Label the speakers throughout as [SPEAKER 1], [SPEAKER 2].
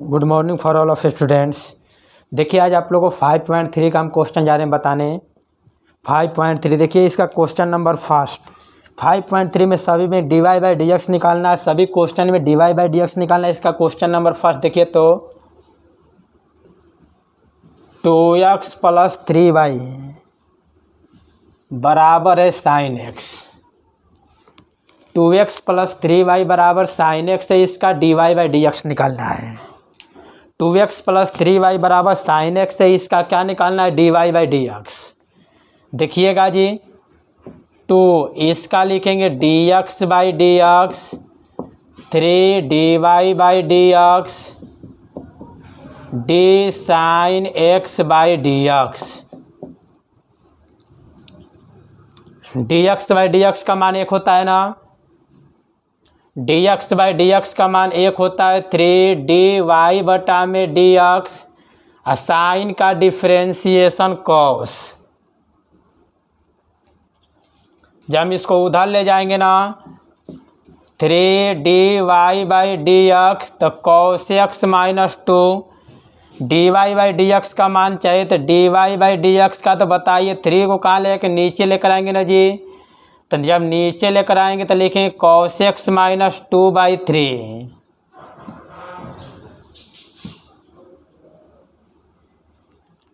[SPEAKER 1] Good morning for all of students. देखिए आज आप लोगों को 5.3 का हम क्वेश्चन जा रहे हैं बताने। 5.3 देखिए इसका क्वेश्चन नंबर फर्स्ट। 5.3 में सभी में dy बाई डी एक्स निकालना है, सभी क्वेश्चन में dy बाई डी एक्स निकालना है। इसका क्वेश्चन नंबर फर्स्ट देखिए तो 2x प्लस 3y बराबर है sine x. 2x plus 3y बराबर साइन एक्स है, इसका dy बाई डी एक्स निकालना है। 2x प्लस 3y बराबर साइन एक्स है, इसका क्या निकालना है? dy by D x. देखिएगा जी, तो इसका लिखेंगे dx by D x, 3dy by D x, D sine x by D x. dx by D x का मान 1 होता है ना, dx बाई डी एक्स का मान 1 होता है 3dy बटा में डी एक्स, साइन का डिफ्रेंसिएशन कॉस। जब हम इसको उधर ले जाएंगे ना 3dy बाई डी एक्स तो cos x minus 2, dy by D x का मान चाहिए तो dy बाई डी एक्स का तो बताइए 3 को कहाँ लेकर नीचे लेकर आएंगे ना जी, तो जब नीचे लेकर आएंगे तो लिखेंगे कॉस एक्स माइनस 2/3।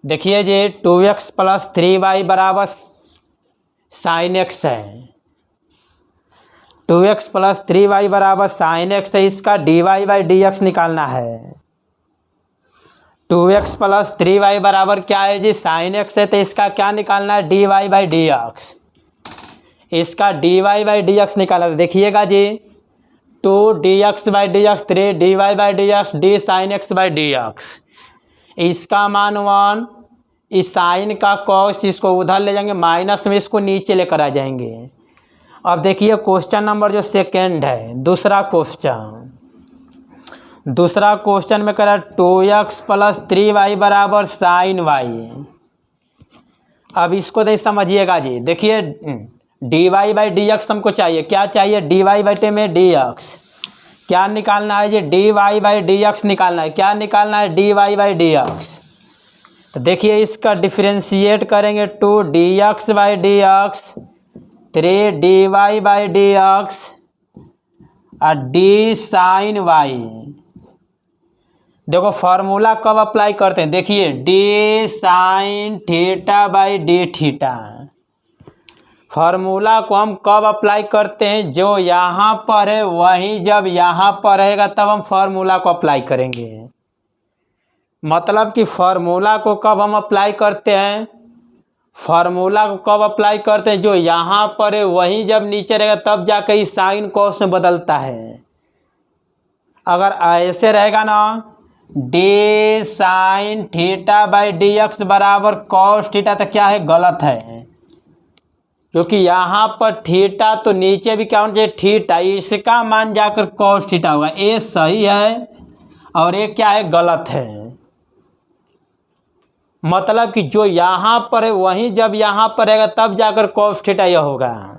[SPEAKER 1] देखिए जी 2x प्लस 3y बराबर साइन एक्स है। 2x प्लस 3y बराबर साइन एक्स है, इसका dy बाई डी एक्स निकालना है। 2x प्लस 3y बराबर क्या है जी? साइन एक्स है, तो इसका क्या निकालना है? dy by D x. इसका dy बाई डी एक्स निकाला। देखिएगा जी 2dx by D x, 3dy by D x, D sine x by D x. इसका मान 1, इस साइन का कॉस इसको उधर ले जाएंगे माइनस में, इसको नीचे लेकर आ जाएंगे। अब देखिए क्वेश्चन नंबर जो सेकेंड है, दूसरा क्वेश्चन में कह रहा है 2x प्लस 3y बराबर साइन वाई। अब इसको तो समझिएगा जी, देखिए dy बाई डी एक्स हमको चाहिए। क्या चाहिए? dy बटे में डी एक्स। क्या निकालना है जी? dy बाई डी एक्स निकालना है। क्या निकालना है? dy by D x. तो देखिए इसका डिफ्रेंशिएट करेंगे 2dx by D x, 3dy by D x और डी साइन वाई। देखो फार्मूला कब अप्लाई करते हैं, देखिए D sine theta by D theta. Formula को हम कब अप्लाई करते हैं? जो यहाँ पर है वही जब यहाँ पर रहेगा तब हम फार्मूला को अप्लाई करेंगे। मतलब कि फार्मूला को कब हम अप्लाई करते हैं? फार्मूला को कब अप्लाई करते हैं? जो यहाँ पर है वही जब नीचे रहेगा तब जाकर इस साइन कॉस में बदलता है। अगर ऐसे रहेगा ना D sine theta by D x बराबर कॉस थीटा, तो क्या है? गलत है, क्योंकि यहाँ पर थीटा तो नीचे भी क्या होना चाहिए? थीटा। इसका मान जाकर कॉस थीटा होगा। ये सही है और ये क्या है? गलत है। मतलब कि जो यहाँ पर है वही जब यहाँ पर रहेगा तब जाकर कॉस थीटा यह होगा।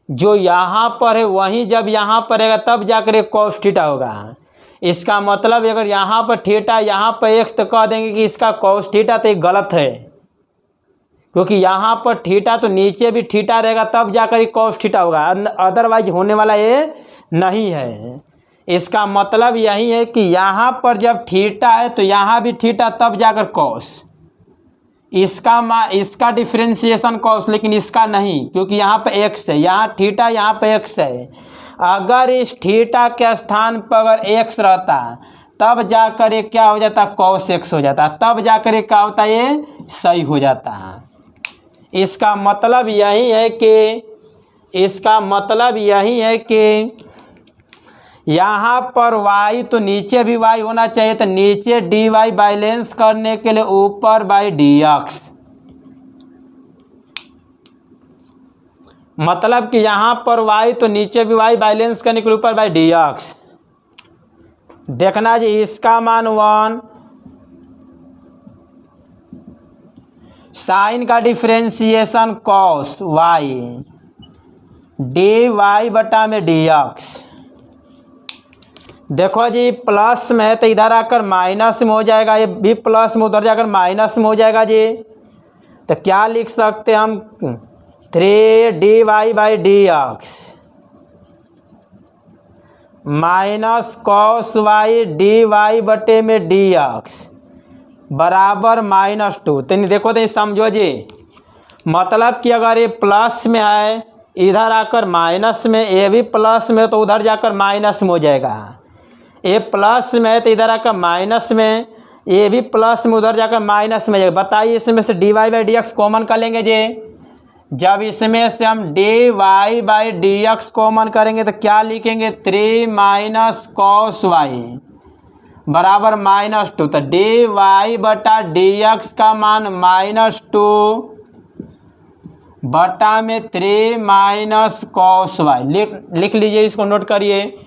[SPEAKER 1] जो यहाँ पर है वही जब यहाँ पर रहेगा तब जाकर एक कॉस थीटा होगा। इसका मतलब अगर यहाँ पर थीटा यहाँ पर एक्स तो कह देंगे कि इसका कॉस थीटा, तो ये गलत है, क्योंकि यहाँ पर थीटा तो नीचे भी थीटा रहेगा तब जाकर ये कॉस थीटा होगा, अदरवाइज होने वाला ये नहीं है। इसका मतलब यही है कि यहाँ पर जब थीटा है तो यहाँ भी थीटा तब जाकर कॉस। इसका डिफ्रेंशिएशन कॉस, लेकिन इसका नहीं, क्योंकि यहाँ पर एक्स है, यहाँ थीटा यहाँ पर एक्स है। अगर इस थीटा के स्थान पर अगर एक्स रहता तब जाकर ये क्या हो जाता? कॉस एक्स हो जाता। तब जाकर ये क्या होता? ये सही हो जाता है। इसका मतलब यही है कि यहाँ पर y तो नीचे भी y होना चाहिए, तो नीचे dy बैलेंस करने के लिए ऊपर बाई डी एक्स। मतलब कि यहाँ पर y तो नीचे भी y बैलेंस करने के लिए ऊपर बाई डी एक्स। देखना जी इसका मान 1, साइन का डिफ्रेंशिएशन कॉस y, dy बटा में डी एक्स। देखो जी प्लस में है तो इधर आकर माइनस में हो जाएगा, ये भी प्लस में उधर जाकर माइनस में हो जाएगा जी। तो क्या लिख सकते हैं हम 3dy/dx minus cos Y dy/dx बराबर -2। तो देखो तो समझो जी, मतलब कि अगर ये प्लस में है इधर आकर माइनस में, ये भी प्लस में तो उधर जाकर माइनस में हो जाएगा। ये प्लस में है तो इधर आकर माइनस में, ये भी प्लस में उधर जाकर माइनस में जाएगा। बताइए इसमें से dy/dx कॉमन कर लेंगे जी। जब इसमें से हम dy/dx कॉमन करेंगे तो क्या लिखेंगे 3 - cos y बराबर -2। तो dy/dx का मान -2 बटा में 3 - cos y लिख लीजिए, इसको नोट करिए,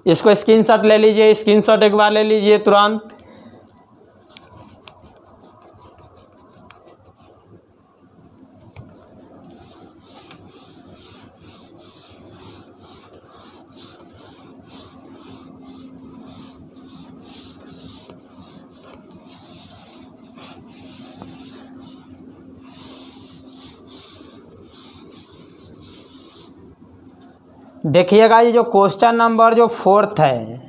[SPEAKER 1] इसको स्क्रीनशॉट ले लीजिए, स्क्रीनशॉट एक बार ले लीजिए तुरंत। देखिएगा ये जो क्वेश्चन नंबर जो 4th है,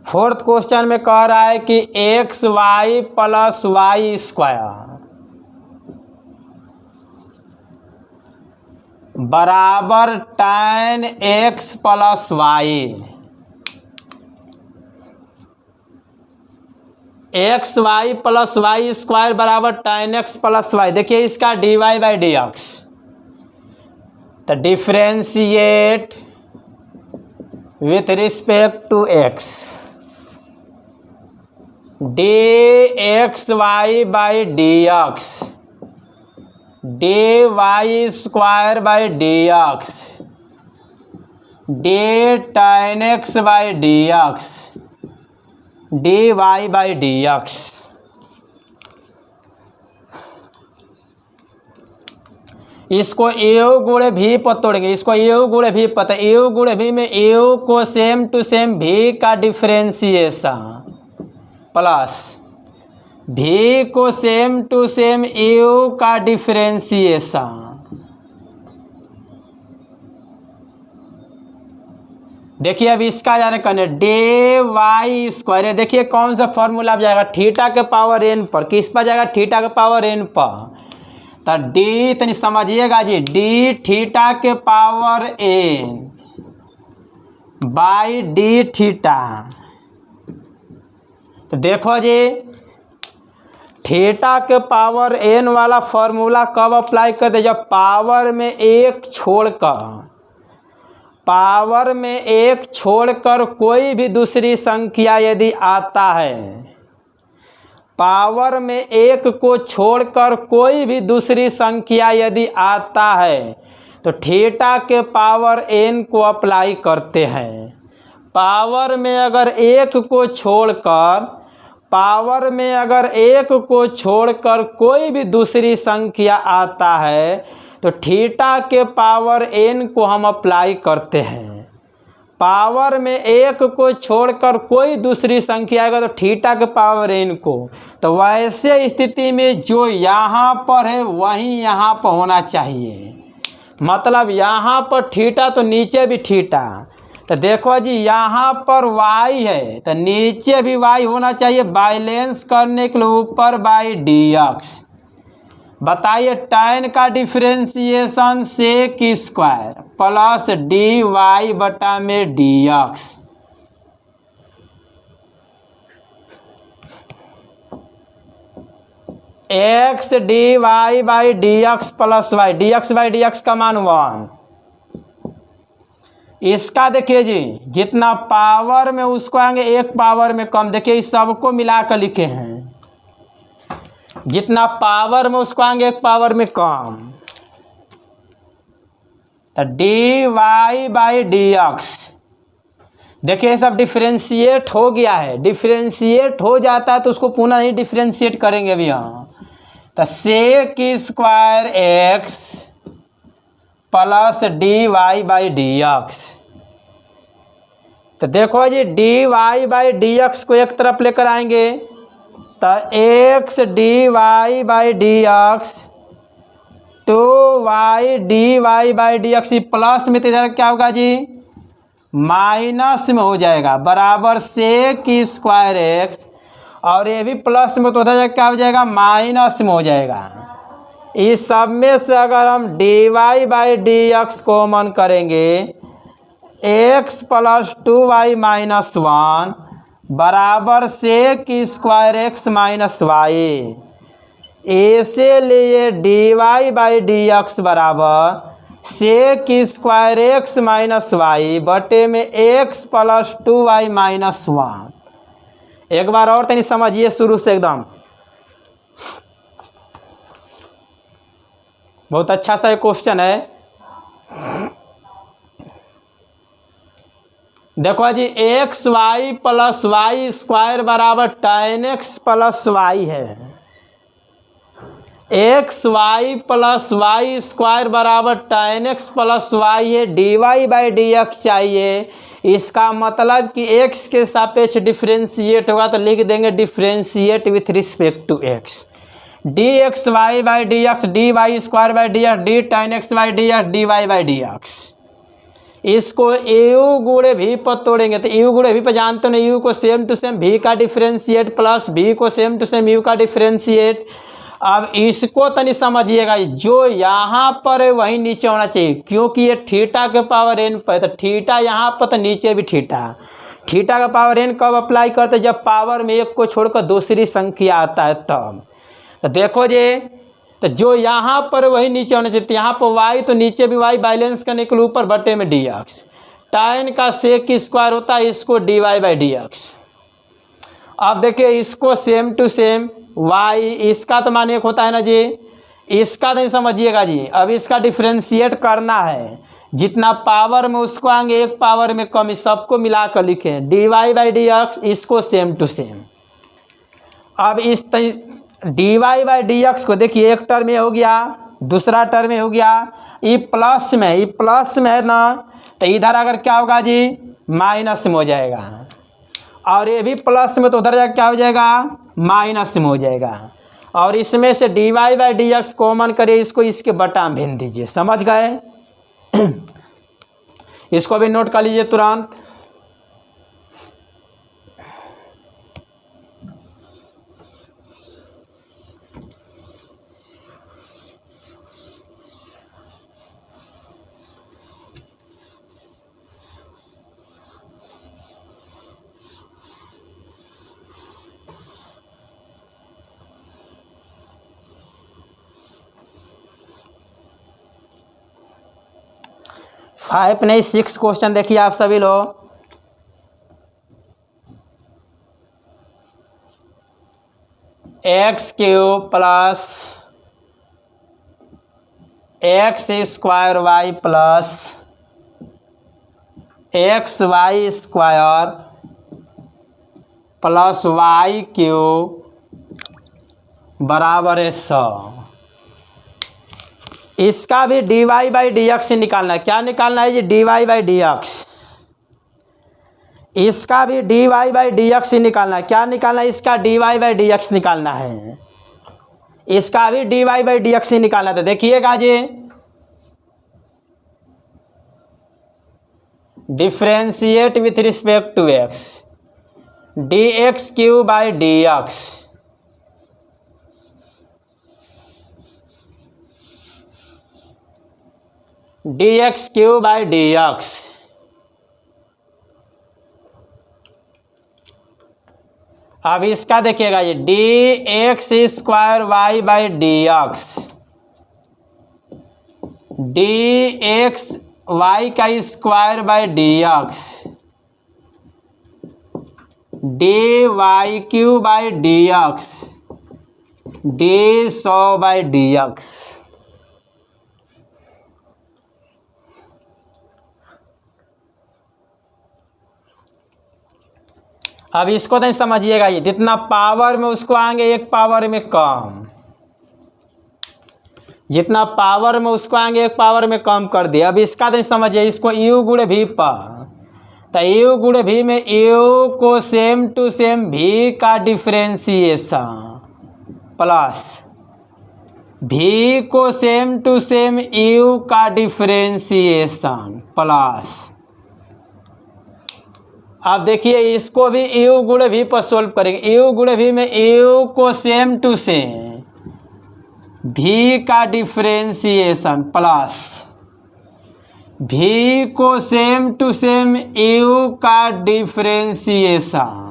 [SPEAKER 1] 4th क्वेश्चन में कह रहा है कि xy + y² बराबर tan x + y। xy + y² बराबर tan x + y। देखिए इसका dy/dx, तो differentiate with respect to x dxy/dx dy² dx d tan x/dx dy/dx। इसको a गुणे v पर तोड़ेंगे, इसको a गुणे v पता है, a गुणे v में a को सेम टू सेम v का डिफ्रेंशिएशन प्लस v को सेम टू सेम a का डिफ्रेंशिएशन। देखिए अब इसका जाने करने dy²। देखिए कौन सा फॉर्मूला जाएगा थीटा के पावर n पर, किस पर जाएगा थीटा के पावर n पर। तो डी तनी समझिएगा जी, डी थीटा के power n by D theta. तो देखो जी थीटा के पावर n वाला फॉर्मूला कब अप्लाई कर दे, जब पावर में एक छोड़कर कोई भी दूसरी संख्या यदि आता है, पावर में एक को छोड़कर कोई भी दूसरी संख्या यदि आता है तो थीटा के पावर n को अप्लाई करते हैं। पावर में अगर एक को छोड़कर कोई भी दूसरी संख्या आता है तो थीटा के पावर n को हम अप्लाई करते हैं। पावर में एक को छोड़कर कोई दूसरी संख्या आएगा तो थीटा के पावर n को। तो वैसे स्थिति में जो यहाँ पर है वही यहाँ पर होना चाहिए, मतलब यहाँ पर थीटा तो नीचे भी थीटा। तो देखो जी यहाँ पर y है तो नीचे भी y होना चाहिए, बैलेंस करने के लिए ऊपर बाई dx। बताइए tan का differentiation sec² plus dy/dx। x dy/dx plus y, dx/dx का मान 1। इसका देखिए जी जितना पावर में उसको आएंगे एक पावर में कम। देखिए इस सबको मिलाकर लिखे हैं, जितना पावर में उसको आएंगे एक पावर में कम। तो dy/dx देखिए सब डिफ्रेंशिएट हो गया है, डिफ्रेंशिएट हो जाता है तो उसको पुनः नहीं डिफ्रेंशिएट करेंगे अभी यहाँ। तो sec² x plus d Y by D x. तो देखो जी d Y by D x को एक तरफ लेकर आएंगे तो x D Y by D x 2y d Y by D x plus में तो इधर क्या होगा जी माइनस में हो जाएगा बराबर सेक स्क्वायर एक्स, और ये भी प्लस में तो उधर क्या हो जाएगा माइनस में हो जाएगा। इस सब में से अगर हम D Y by D x common करेंगे एक्स प्लस 2y माइनस 1 बराबर sec square X minus Y. इसीलिए D Y by D x बराबर sec square X minus Y बटे में एक्स प्लस 2y माइनस 1। एक बार और तनी समझिए शुरू से एकदम, बहुत अच्छा सा क्वेश्चन है। देखो जी X Y plus Y square बराबर tan एक्स प्लस वाई है। X Y plus Y square बराबर tan एक्स प्लस वाई है। D Y by D X चाहिए, इसका मतलब कि एक्स के सापेक्ष डिफ्रेंशिएट होगा तो लिख देंगे differentiate with respect to x. D x Y by D x D y square by D x d tan x by D x D Y by D x. इसको यू गुणे v पर तोड़ेंगे तो you गुणे v पर जानते हो ना, यू को सेम टू सेम भी का डिफ्रेंशिएट प्लस भी को सेम टू सेम यू का डिफ्रेंशिएट। अब इसको तनी समझिएगा, जो यहाँ पर है वही नीचे होना चाहिए क्योंकि ये थीटा के पावर एन पर, तो थीटा यहाँ पर तो नीचे भी थीटा। थीटा का पावर एन कब अप्लाई करते जब पावर में एक को छोड़कर दूसरी संख्या आता है तब। तो देखो जी तो जो यहाँ पर वही नीचे होना चाहिए, तो यहाँ पर y तो नीचे भी y बैलेंस करने के लिए ऊपर बटे में डी एक्स। tan का सेक स्क्वायर होता है, इसको d Y by D x. अब देखिए इसको सेम टू सेम y, इसका तो मान एक होता है ना जी, इसका नहीं समझिएगा जी। अब इसका डिफ्रेंशिएट करना है, जितना पावर में उसको आएंगे एक पावर में कम, इस सबको मिला कर लिखें d Y by D x, इसको सेम टू सेम। अब इस d Y by D x को देखिए एक टर्म में हो गया, दूसरा टर्म में हो गया, ये प्लस में है ना, तो इधर अगर क्या होगा जी माइनस में हो जाएगा, और ये भी प्लस में तो उधर जाकर क्या हो जाएगा माइनस में हो जाएगा। और इसमें से d Y by D x common करिए, इसको इसके बटा में भेज दीजिए। समझ गए? इसको भी नोट कर लीजिए तुरंत। फाइव नहीं 6 क्वेश्चन देखिए आप सभी लोग। X cube plus x square Y plus x Y square plus y cube बराबर है 100। इसका भी d Y by D x से निकालना है। क्या निकालना है जी d Y by D x. इसका भी d Y by D x से निकालना है। क्या निकालना है? इसका D Y by D x निकालना है। इसका भी d Y by D x से निकालना है। तो देखिएगा जी differentiate with respect to x, D X cube by D x D X cube by D x. अब इसका देखिएगा ये D x square Y by D x, D x Y का square by D x, D Y cube by D x, D 100 by D x. अब इसको नहीं समझिएगा, ये जितना पावर में उसको आएंगे एक पावर में कम। जितना पावर में उसको आगे एक पावर में कम कर दिया। अब इसका तो समझिए, इसको u गुणे v पर, तो u गुणे v में u को सेम टू सेम v का डिफ्रेंसिएशन प्लस v को सेम टू सेम u का डिफ्रेंसिएशन प्लस, अब देखिए इसको भी u गुणे v पर सोल्व करेंगे। u गुणे v में u को सेम टू सेम v का डिफ्रेंसिएशन प्लस v को सेम टू सेम u का डिफ्रेंसिएशन।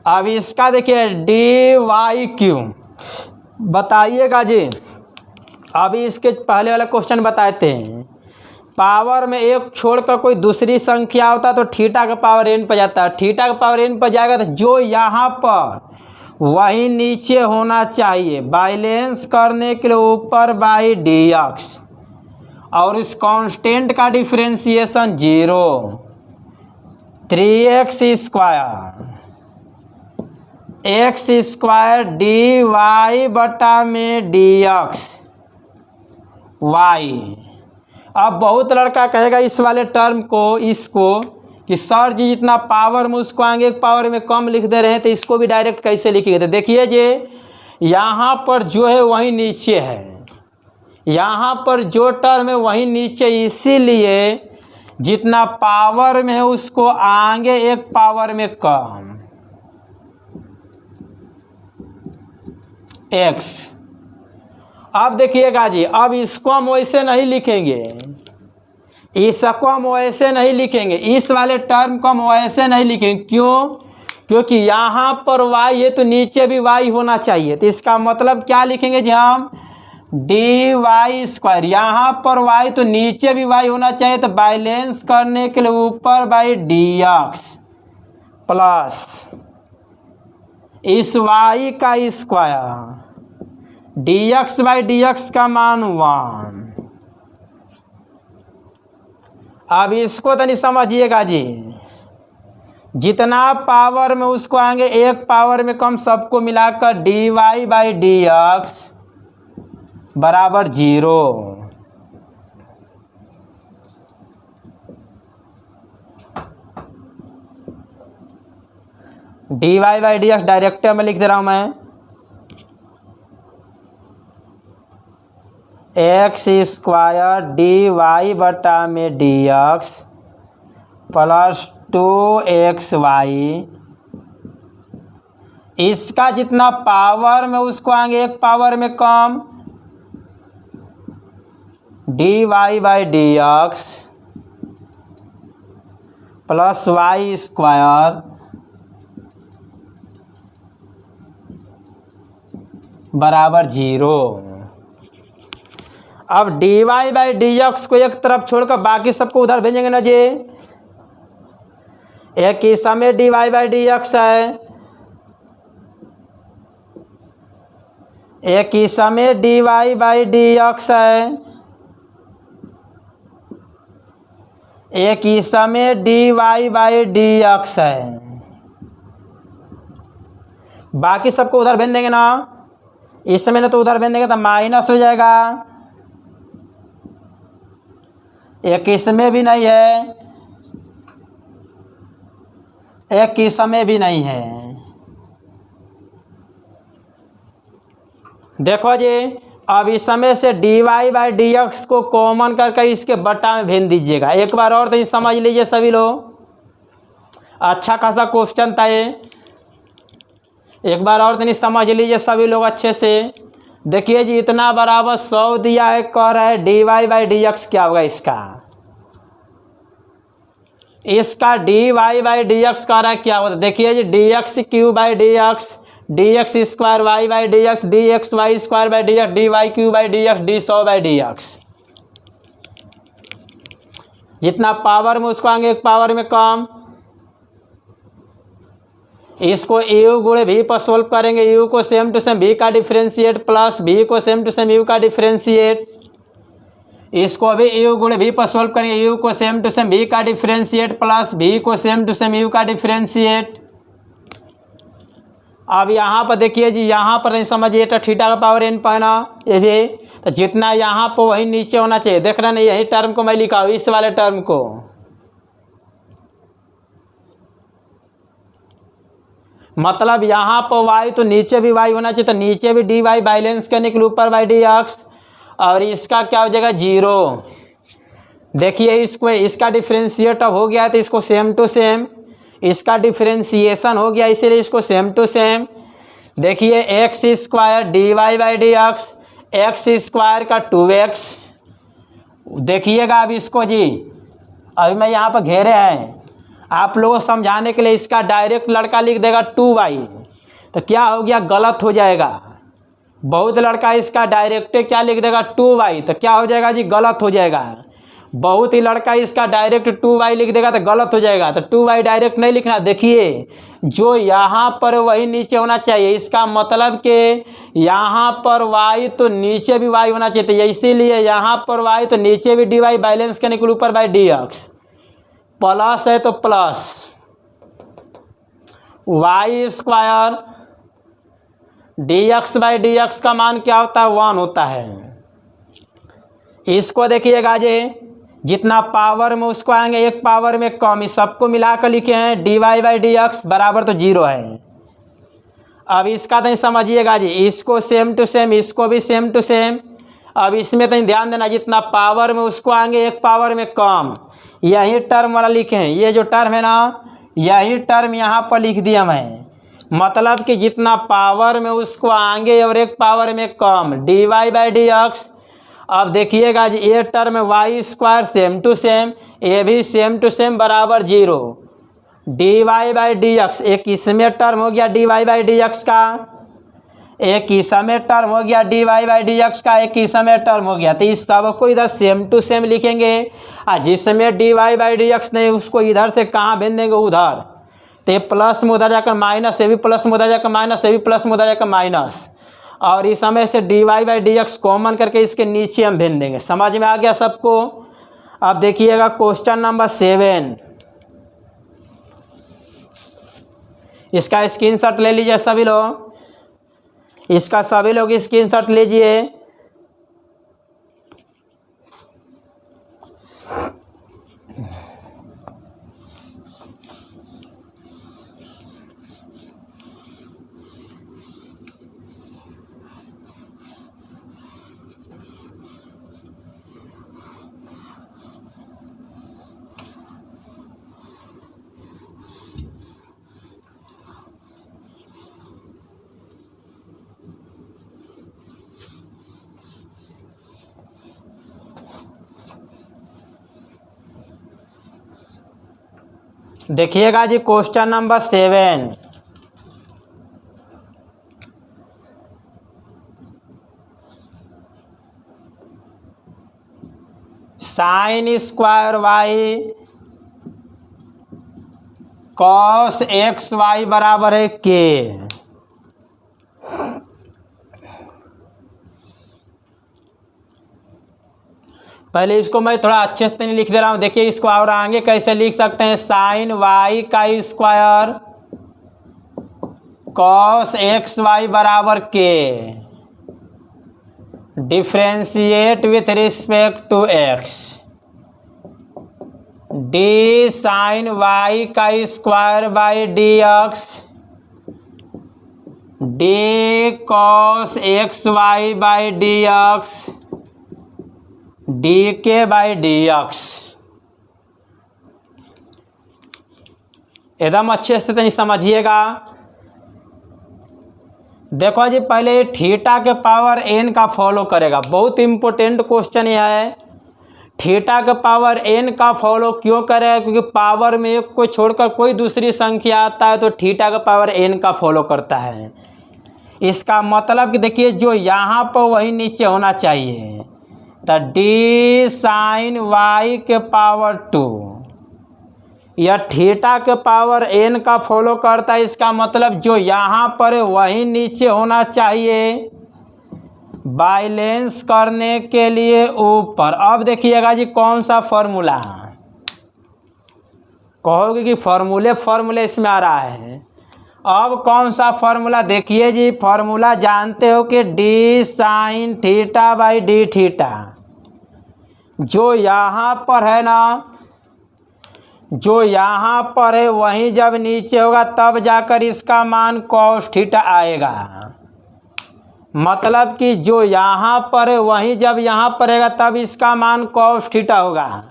[SPEAKER 1] अब इसका देखिए डी वाई क्यू, बताइएगा जी। अभी इसके पहले वाला क्वेश्चन बताते हैं, पावर में एक छोड़कर कोई दूसरी संख्या होता तो थीटा का पावर n पर जाता है। थीटा का पावर n पर जाएगा तो जो यहाँ पर वही नीचे होना चाहिए, बैलेंस करने के लिए ऊपर बाई डी एक्स, और इस कांस्टेंट का differentiation 0, 3x square x square d y बटा में डी एक्स वाई। अब बहुत लड़का कहेगा इस वाले टर्म को, इसको कि सर जी जितना पावर में उसको आगे एक पावर में कम लिख दे रहे हैं तो इसको भी डायरेक्ट कैसे लिखेंगे। तो देखिए जी, यहाँ पर जो है वही नीचे है, यहाँ पर जो टर्म है वही नीचे, इसीलिए जितना पावर में है उसको आगे एक पावर में कम x। अब देखिएगा जी, अब इसको हम वैसे नहीं लिखेंगे, इसको हम वैसे नहीं लिखेंगे, इस वाले टर्म को हम वैसे नहीं लिखेंगे। क्यों? क्योंकि यहाँ पर y है तो नीचे भी y होना चाहिए। तो इसका मतलब क्या लिखेंगे जी हम, डी वाई स्क्वायर, यहाँ पर y तो नीचे भी y होना चाहिए, तो बैलेंस करने के लिए ऊपर बाई डी एक्स प्लस इस y का square, D x by D x का मान 1। अब इसको तो नहीं समझिएगा जी, जितना पावर में उसको आएंगे एक पावर में कम, सबको मिलाकर d Y by D x बराबर 0। D Y by D x direct में लिख दे रहा हूँ मैं, एक्स स्क्वायर डी वाई बटा में डी एक्स प्लस 2xy। इसका जितना पावर में उसको आगे एक पावर में कम, D Y by D x plus Y square बराबर 0। अब D Y by D x को एक तरफ छोड़कर बाकी सबको उधर भेजेंगे ना जी। एक ही समय d Y by D x है, एक ही समय d Y by D x है, एक ही समय d Y by D x है। बाकी सबको उधर भेज देंगे ना, इस समय ना तो उधर भेज देंगे तो माइनस हो जाएगा, एक इसमें भी नहीं है, एक ही समय भी नहीं है। देखो जी, अब इस समय से d Y by D x को कॉमन करके इसके बटा में भेज दीजिएगा। एक बार और तो ये समझ लीजिए सभी लोग, अच्छा खासा क्वेश्चन था ये, एक बार और तो नहीं समझ लीजिए सभी लोग अच्छे से। देखिए जी, इतना बराबर 100 दिया है, कह रहा है D Y by D X क्या होगा इसका D Y by D X कह रहा है क्या होता है। देखिए जी, D X cube by D x, D x square Y by D x, D x Y square by D x, D Y cube by D x, D 100 by D X. जितना power में उसको आगे एक power में कम, इसको u गुणे v पर solve करेंगे, यू को सेम टू सेम भी का डिफ्रेंशिएट प्लस भी को सेम टू सेम यू का डिफ्रेंशिएट, इसको भी यू गुणे भी पर सोल्व करेंगे, यू को सेम टू सेम भी का डिफ्रेंशिएट प्लस भी को सेम टू सेम यू का डिफ्रेंशिएट। अब यहाँ पर देखिए जी, यहाँ पर नहीं समझिए तो थीटा का पावर n पाना ये तो जितना यहाँ पर वही नीचे होना चाहिए। देख रहे नहीं, यही टर्म को मैं लिखा हूँ, इस वाले टर्म को। मतलब यहाँ पर y तो नीचे भी y होना चाहिए, तो नीचे भी dy बैलेंस करने के लिए ऊपर बाई dx, और इसका क्या हो जाएगा 0। देखिए इसको, इसका डिफ्रेंशिएट अब हो गया है तो इसको सेम टू सेम, इसका डिफ्रेंशिएशन हो गया इसीलिए इसको सेम टू सेम। देखिए x square d Y by D x square का 2x। देखिएगा अब इसको जी, अभी मैं यहाँ पर घेरे हैं, आप लोगों को समझाने के लिए इसका डायरेक्ट लड़का लिख देगा 2y, तो क्या हो गया, गलत हो जाएगा। बहुत लड़का इसका डायरेक्ट क्या लिख देगा 2y, तो क्या हो जाएगा जी, गलत हो जाएगा। बहुत ही लड़का इसका डायरेक्ट 2y लिख देगा तो गलत हो जाएगा, तो 2y डायरेक्ट नहीं लिखना। देखिए जो यहाँ पर वही नीचे होना चाहिए, इसका मतलब कि यहाँ पर y तो नीचे भी y होना चाहिए, तो इसीलिए यहाँ पर y तो नीचे भी dy बैलेंस करने के ऊपर बाई dx, प्लस है तो plus y square dx by dx का मान क्या होता है, 1 होता है। इसको देखिएगा जी, जितना पावर में उसको आएंगे एक पावर में कम, इस सबको मिलाकर लिखे हैं dy बाई dx बराबर तो 0 है। अब इसका तो समझिएगा जी, इसको सेम टू सेम, इसको भी सेम टू सेम। अब इसमें तो ध्यान देना, जितना पावर में उसको आएंगे एक पावर में कम, यही टर्म वाला लिखे हैं। ये जो टर्म है ना, यही टर्म यहाँ पर लिख दिया मैं, मतलब कि जितना पावर में उसको आएंगे और एक पावर में कम dy बाई dx। अब देखिएगा जी, ये term y square same to same, ये भी सेम टू सेम बराबर 0, dy बाई dx एक इसमें टर्म हो गया dy बाई dx का, एक इसमें टर्म हो गया dy बाई dx का, एक इसमें टर्म हो गया। तो इस सबको इधर सेम टू सेम लिखेंगे, और जिसमें dy बाई dx नहीं उसको इधर से कहाँ भेज देंगे, उधर। तो ये प्लस में उधर जाकर माइनस, ये भी प्लस में उधर जाकर माइनस, ये भी प्लस में उधर जाकर माइनस, और इस समय से dy बाई dx कॉमन करके इसके नीचे हम भेज देंगे। समझ में आ गया सबको। अब देखिएगा क्वेश्चन नंबर 7, इसका स्क्रीनशॉट ले लीजिए सभी लोग, इसका सभी लोग स्क्रीनशॉट लीजिए। देखिएगा जी question number 7, sine square y cos X Y बराबर है k। पहले इसको मैं थोड़ा अच्छे से नहीं लिख दे रहा हूँ। देखिए इसको और आगे कैसे लिख सकते हैं, साइन वाई का स्क्वायर कॉस एक्स वाई बराबर K, differentiate with respect to x, D sine Y का square by D x, D cos X Y by D x, D K by D X. एकदम अच्छे से तो नहीं समझिएगा। देखो जी पहले थीटा के पावर एन का फॉलो करेगा, बहुत इंपॉर्टेंट क्वेश्चन यह है। थीटा के पावर एन का फॉलो क्यों करेगा, क्योंकि पावर में एक को छोड़कर कोई दूसरी संख्या आता है तो थीटा का पावर एन का फॉलो करता है। इसका मतलब कि देखिए जो यहाँ पर वही नीचे होना चाहिए, तो डी साइन वाई के पावर 2 यह थीटा के पावर एन का फॉलो करता है। इसका मतलब जो यहाँ पर वही नीचे होना चाहिए बैलेंस करने के लिए ऊपर। अब देखिएगा जी कौन सा फॉर्मूला, कहोगे कि फॉर्मूले इसमें आ रहा है। अब कौन सा फॉर्मूला, देखिए जी फॉर्मूला जानते हो कि D sine theta by D theta, जो यहाँ पर है ना, जो यहाँ पर है वहीं जब नीचे होगा तब जाकर इसका मान कॉस थीटा आएगा। मतलब कि जो यहाँ पर है वहीं जब यहाँ पर रहेगा तब इसका मान कॉस थीटा होगा।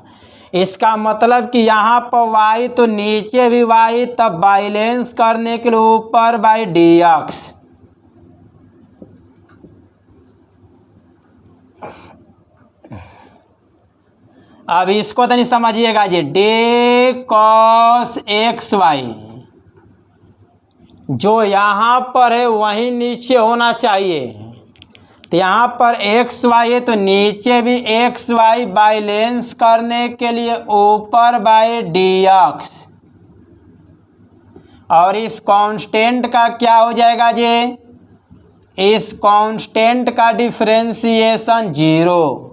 [SPEAKER 1] इसका मतलब कि यहाँ पर वाई तो नीचे भी वाई, तब बैलेंस करने के लिए ऊपर बाई डी एक्स। अब इसको तो नहीं समझिएगा जी, डी कॉस एक्स वाई जो यहाँ पर है वहीं नीचे होना चाहिए। तो यहाँ पर एक्स वाई है तो नीचे भी एक्स वाई, बैलेंस करने के लिए ऊपर बाई डी एक्स। और इस कांस्टेंट का क्या हो जाएगा जी, इस कांस्टेंट का डिफरेंशिएशन 0।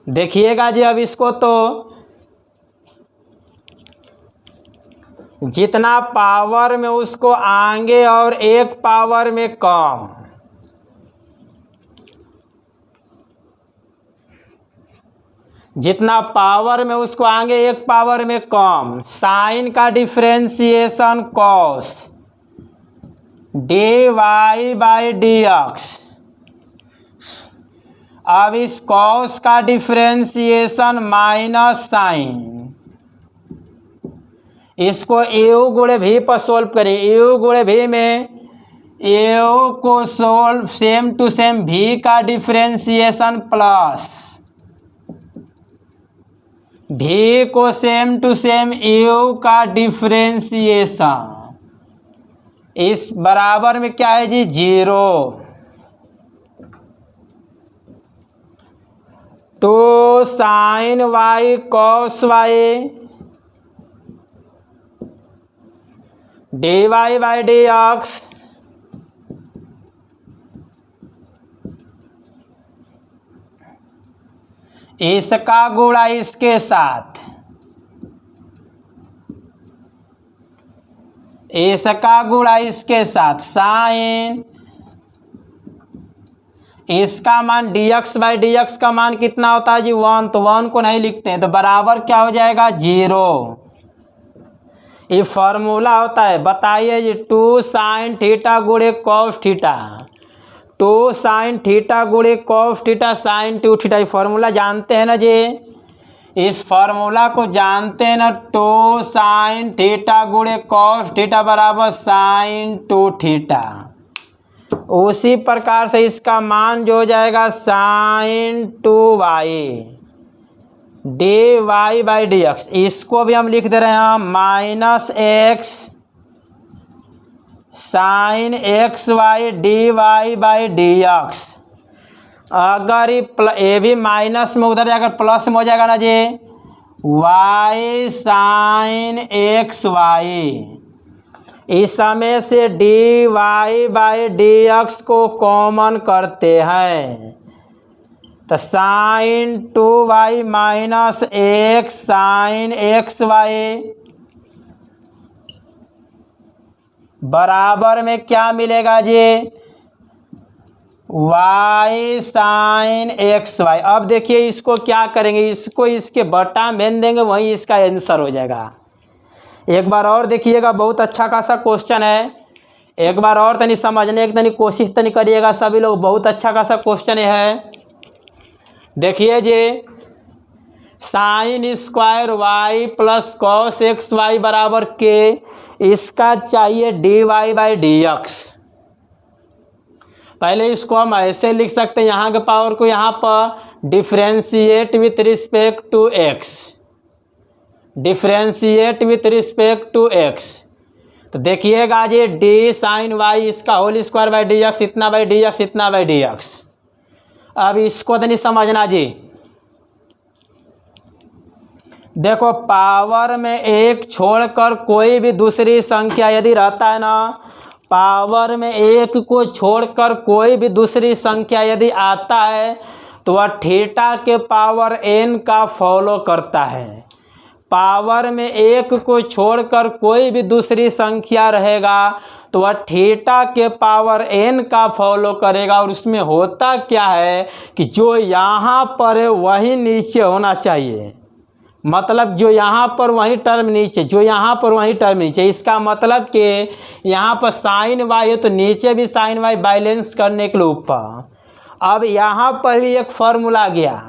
[SPEAKER 1] देखिएगा जी अब इसको, तो जितना पावर में उसको आगे और एक पावर में कम, जितना पावर में उसको आगे एक पावर में कम, साइन का differentiation cos d Y by D x. अब इस कॉस का डिफरेंशिएशन माइनस साइन, इसको यू गुणे भी पर सोल्व करें। यू गुणे भी में यू को solve same to same v का डिफरेंशिएशन प्लस भी को सेम टू सेम यू का डिफरेंशिएशन, इस बराबर में क्या है जी 0। तो sine y cos y d Y by D x इसका गुणा इसके साथ, इसका गुणा इसके साथ साइन, इसका मान dx बाई डी एक्स का मान कितना होता है जी 1, तो 1 को नहीं लिखते हैं तो बराबर क्या हो जाएगा 0। ये फॉर्मूला होता है, बताइए जी 2 साइन थीटा गुणे कॉस थीटा, 2 साइन थीटा गुणे कॉस थीटा साइन 2 थीटा। ये फॉर्मूला जानते हैं ना जी, इस फॉर्मूला को जानते हैं ना, 2 साइन थीटा गुणे कॉस थीटा बराबर साइन 2 थीटा। उसी प्रकार से इसका मान जो हो जाएगा sine 2 y d Y by D x, इसको भी हम लिख दे रहे हैं minus x sine x y d Y by D x. अगर ये भी माइनस में उधर जाकर प्लस में हो जाएगा ना जी, वाई साइन एक्स वाई, इस समय से d Y by D x को कॉमन करते हैं तो sine 2 y minus x sine x Y बराबर में क्या मिलेगा जी वाई साइन एक्स वाई। अब देखिए इसको क्या करेंगे, इसको इसके बटा में देंगे, वहीं इसका आंसर हो जाएगा। एक बार और देखिएगा, बहुत अच्छा खासा क्वेश्चन है, एक बार और तनी समझने की तनी कोशिश तनी करिएगा सभी लोग, बहुत अच्छा खासा क्वेश्चन है। देखिए जी sine square Y plus cos X Y बराबर के, इसका चाहिए D Y by D X. पहले इसको हम ऐसे लिख सकते हैं, यहाँ के पावर को यहाँ पर differentiate with respect to x, differentiate with respect to x. तो देखिएगा जी डी साइन वाई इसका whole square by D x, इतना बाई डी एक्स, इतना बाई डी एक्स। अब इसको तो नहीं समझना जी, देखो पावर में एक छोड़कर कोई भी दूसरी संख्या यदि रहता है ना, पावर में एक को छोड़कर कोई भी दूसरी संख्या यदि आता है तो वह थीटा के पावर n का फॉलो करता है। पावर में एक को छोड़कर कोई भी दूसरी संख्या रहेगा तो वह थीटा के पावर n का फॉलो करेगा। और उसमें होता क्या है कि जो यहाँ पर है वही नीचे होना चाहिए, मतलब जो यहाँ पर वही टर्म नीचे, जो यहाँ पर वही टर्म नीचे। इसका मतलब कि यहाँ पर साइन वाई है तो नीचे भी साइन वाई बैलेंस करने के लिए ऊपर। अब यहाँ पर भी एक फॉर्मूला आ गया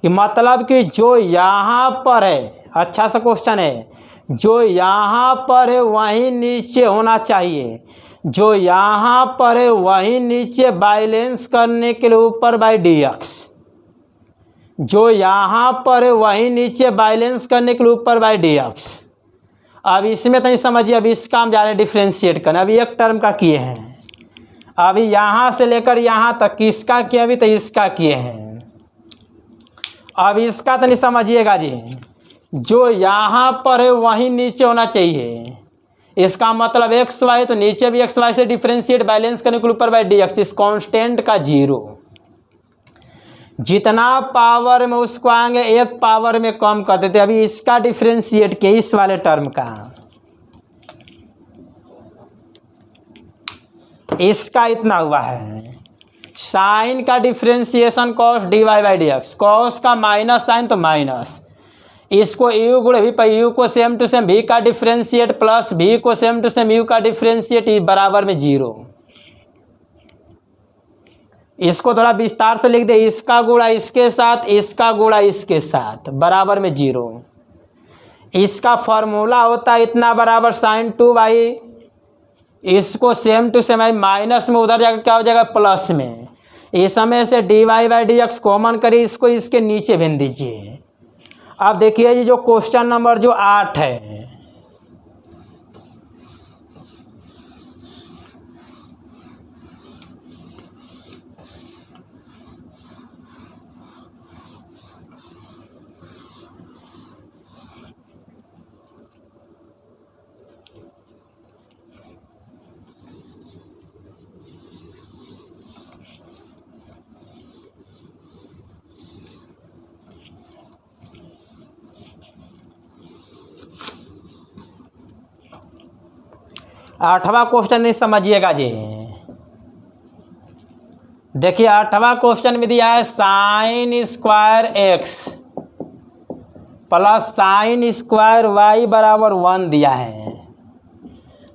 [SPEAKER 1] कि मतलब कि जो यहाँ पर है, अच्छा सा क्वेश्चन है, जो यहाँ पर है वही नीचे होना चाहिए, जो यहाँ पर है वही नीचे बैलेंस करने के लिए ऊपर बाई डी एक्स, जो यहाँ पर है वही नीचे बैलेंस करने के लिए ऊपर बाई डी एक्स। अब इसमें तो नहीं समझिए, अब इसका हम जा रहे हैं डिफ्रेंशिएट करना। अभी एक टर्म का किए हैं, अभी यहाँ से लेकर यहाँ तक किसका किए, अभी तो इसका किए हैं। अब इसका तो नहीं समझिएगा जी, जो यहाँ पर है वही नीचे होना चाहिए। इसका मतलब एक्स वाई तो नीचे भी एक्स वाई से डिफ्रेंशिएट बैलेंस करने के ऊपर बाई डी एक्स, इस कांस्टेंट का जीरो। जितना पावर में उसको आएंगे एक पावर में कम कर देते। अभी इसका डिफ्रेंशिएट के इस वाले टर्म का, इसका इतना हुआ है। साइन का differentiation cos d Y by D x, cos का माइनस साइन तो माइनस, इसको यू गुणे वी पर यू को सेम टू सेम भी का डिफ्रेंशिएट प्लस भी को सेम टू सेम यू का डिफ्रेंशिएट बराबर में जीरो। इसको थोड़ा विस्तार से लिख दे, इसका गुणा इसके साथ, इसका गुणा इसके साथ बराबर में जीरो। इसका फॉर्मूला होता है इतना बराबर साइन टू बाई, इसको सेम टू सेम माइनस में उधर जाकर क्या हो जाएगा प्लस में। इस समय से d Y by D x common करिए, इसको इसके नीचे भेज दीजिए। अब देखिए जी जो क्वेश्चन नंबर जो 8 है, आठवां क्वेश्चन नहीं समझिएगा जी। देखिए आठवां क्वेश्चन में दिया है sine square x plus sine square y बराबर 1 दिया है।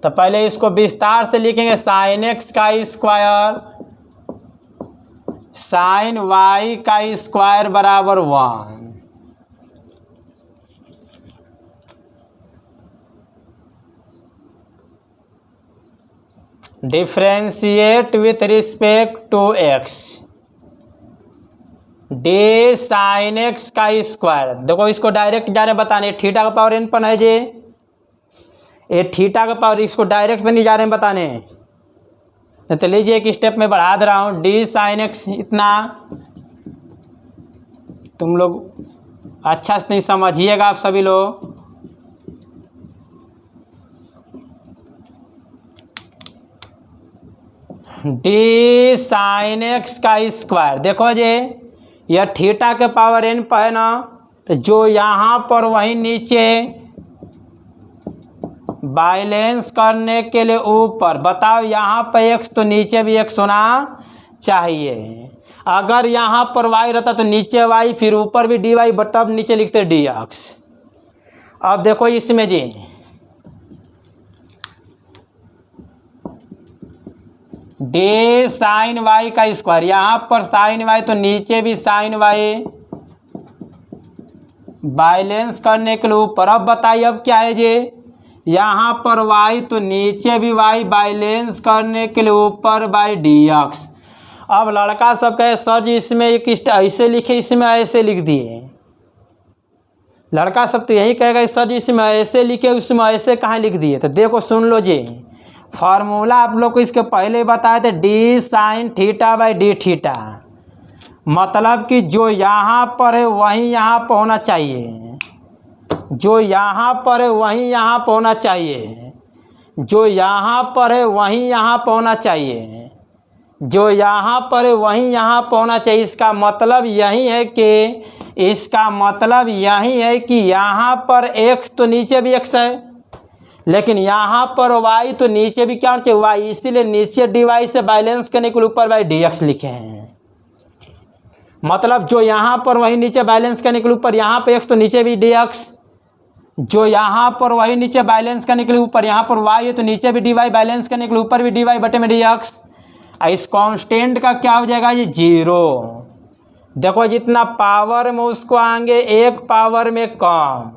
[SPEAKER 1] तो पहले इसको विस्तार से लिखेंगे, साइन एक्स का स्क्वायर साइन वाई का स्क्वायर बराबर 1। Differentiate with respect to x, D sine x का स्क्वायर। देखो इसको डायरेक्ट जाने बताने, थीटा का पावर n पर है जे, ये थीटा का पावर, इसको डायरेक्ट में नहीं जा रहे हैं बताने। तो लीजिए एक स्टेप में बढ़ा दे रहा हूँ, डी साइन एक्स इतना। तुम लोग अच्छा से नहीं समझिएगा आप सभी लोग। डी साइन एक्स का स्क्वायर, देखो जी यह थीटा के पावर n पर है ना, तो जो यहाँ पर वही नीचे बैलेंस करने के लिए ऊपर। बताओ यहाँ पर x तो नीचे भी x होना चाहिए। अगर यहाँ पर y रहता तो नीचे y, फिर ऊपर भी dy, तब नीचे लिखते dx। अब देखो इसमें जी डी साइन वाई का स्क्वायर, यहाँ पर साइन वाई तो नीचे भी साइन वाई बैलेंस करने के लिए ऊपर। अब बताइए अब क्या है जी, यहाँ पर वाई तो नीचे भी वाई बैलेंस करने के लिए ऊपर बाई डी एक्स। अब लड़का सब कहे सर जी इसमें एक ऐसे लिखे, इसमें ऐसे लिख दिए। लड़का सब तो यही कहेगा सर जी इसमें ऐसे लिखे, उसमें ऐसे कहाँ लिख दिए। तो देखो सुन लो जी, फार्मूला आप लोग को इसके पहले बताए थे, D sine theta by D theta. मतलब कि जो यहाँ पर है वही यहाँ पर होना चाहिए, जो यहाँ पर है वही यहाँ पर होना चाहिए, जो यहाँ पर है वही यहाँ पर होना चाहिए। जो यहाँ पर वहीं यहाँ पर होना चाहिए। इसका मतलब यही है कि यहाँ पर x तो नीचे भी x है, लेकिन यहाँ पर y तो नीचे भी क्या होना चाहिए, y, इसीलिए नीचे dy से बैलेंस करने के लिए ऊपर बाई dx लिखे हैं। मतलब जो यहाँ पर वही नीचे बैलेंस करने के लिए ऊपर यहाँ पर x तो नीचे भी dx, जो यहाँ पर वही नीचे बैलेंस करने के लिए ऊपर यहाँ पर y है तो नीचे भी dy, बैलेंस करने के लिए ऊपर भी dy बटे में dx। इस कांस्टेंट का क्या हो जाएगा, ये 0। देखो जितना पावर में उसको आएंगे एक पावर में कम,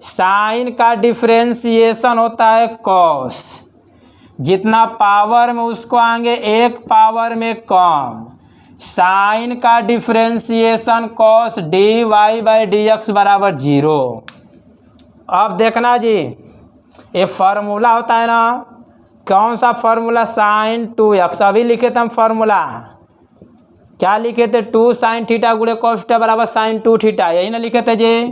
[SPEAKER 1] साइन का डिफ्रेंसिएशन होता है कॉस, जितना पावर में उसको आएंगे एक पावर में कम, साइन का differentiation cos dy by dx बराबर 0। अब देखना जी, ये फार्मूला होता है ना, कौन सा फार्मूला, साइन 2x। अभी लिखे थे हम फार्मूला, क्या लिखे थे, 2 साइन थीटा गुणे कॉस थीटा बराबर साइन 2 थीटा, यही ना लिखे थे जी।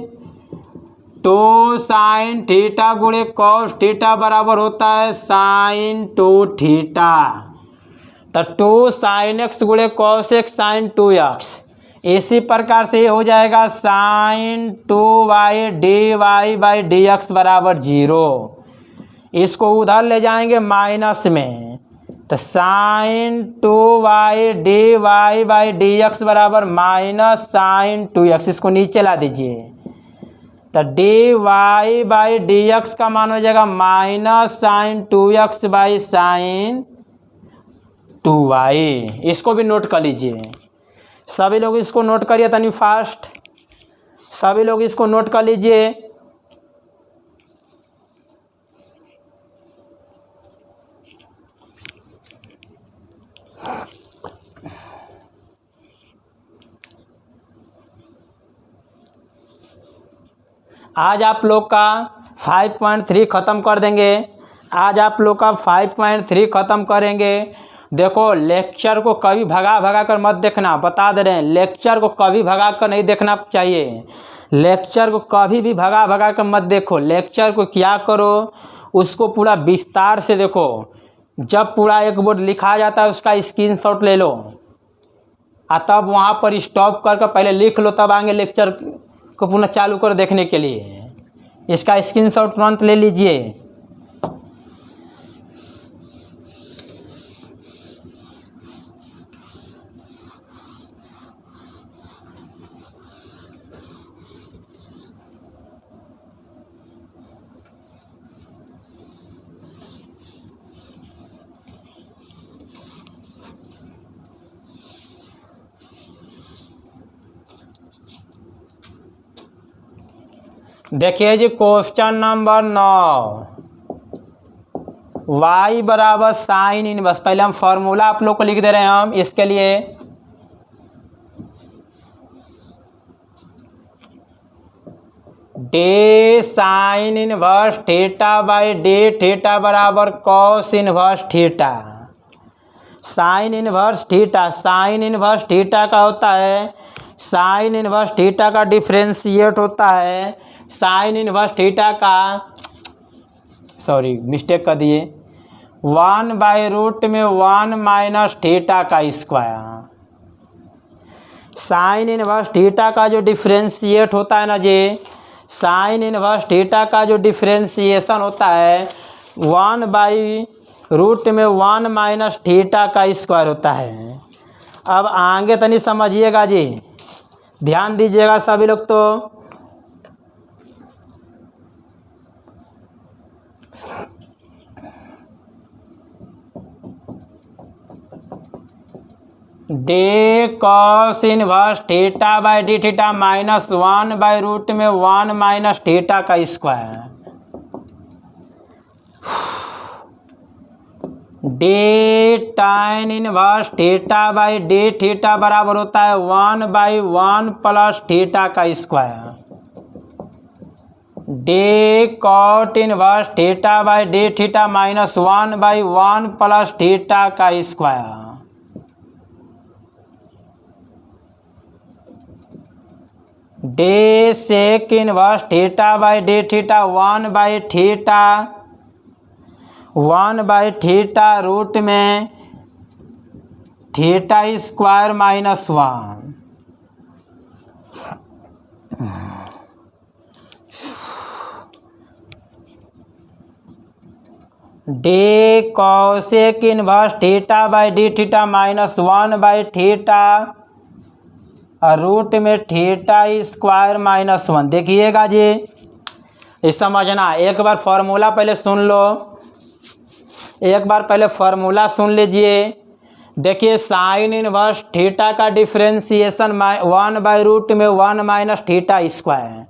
[SPEAKER 1] 2 साइन थीटा गुणे कॉस थीटा बराबर होता है साइन 2 थीटा। तो 2 साइन एक्स गुणे कॉस एक्स साइन 2x, इसी प्रकार से ये हो जाएगा sign 2y dy by dx बराबर 0। इसको उधर ले जाएंगे माइनस में, तो sine 2y dy by dx बराबर माइनस साइन 2x, इसको नीचे ला दीजिए। तो dy बाई dx का मान हो जाएगा minus sine 2x by sine 2y। इसको भी नोट कर लीजिए, सभी लोग इसको नोट करिए तनी फास्ट, सभी लोग इसको नोट कर लीजिए। आज आप लोग का 5.3 ख़त्म कर देंगे, आज आप लोग का 5.3 ख़त्म करेंगे। देखो लेक्चर को कभी भगा कर मत देखना, बता दे रहे हैं, लेक्चर को कभी भगा कर नहीं देखना चाहिए, लेक्चर को कभी भी भगा कर मत देखो। लेक्चर को क्या करो, उसको पूरा विस्तार से देखो। जब पूरा एक बोर्ड लिखा जाता है उसका स्क्रीनशॉट ले लो, और तब वहाँ पर स्टॉप कर पहले लिख लो, तब आगे लेक्चर को पुनः चालू करो देखने के लिए। इसका स्क्रीनशॉट तुरंत ले लीजिए। देखिए जी क्वेश्चन नंबर 9, y बराबर साइन इनवर्स। पहले हम फॉर्मूला आप लोग को लिख दे रहे हैं हम इसके लिए। D sine inverse theta by D theta बराबर cos inverse theta. Sine inverse theta, sine inverse theta का होता है, साइन इनवर्स थीटा का डिफ्रेंशिएट होता है साइन इनवर्स थीटा का, सॉरी मिस्टेक कर दिए, 1 बाई रूट में 1 माइनस थीटा का स्क्वायर। साइन इनवर्स थीटा का जो डिफ्रेंशिएट होता है ना जी, साइन इनवर्स थीटा का जो डिफ्रेंशिएशन होता है 1 बाई रूट में 1 माइनस थीटा का स्क्वायर होता है। अब आगे तनी समझिएगा जी, ध्यान दीजिएगा सभी लोग। तो D cos inverse theta by D theta minus 1 by root में 1 माइनस थीटा का square. D tan inverse theta by D theta बराबर होता है 1 बाई 1 प्लस थीटा का square. D cot inverse theta by D theta minus 1 by 1 plus theta का square. D sec inverse theta by D theta 1 by theta root में theta square minus 1 D cosec inverse theta by D theta minus 1 by theta root में theta square minus 1। देखिएगा जी, इस समझना, एक बार formula पहले सुन लो, एक बार पहले फॉर्मूला सुन लीजिए। देखिए साइन इनवर्स थीटा का डिफ्रेंसिएशन 1 बाई रूट में 1 minus theta square.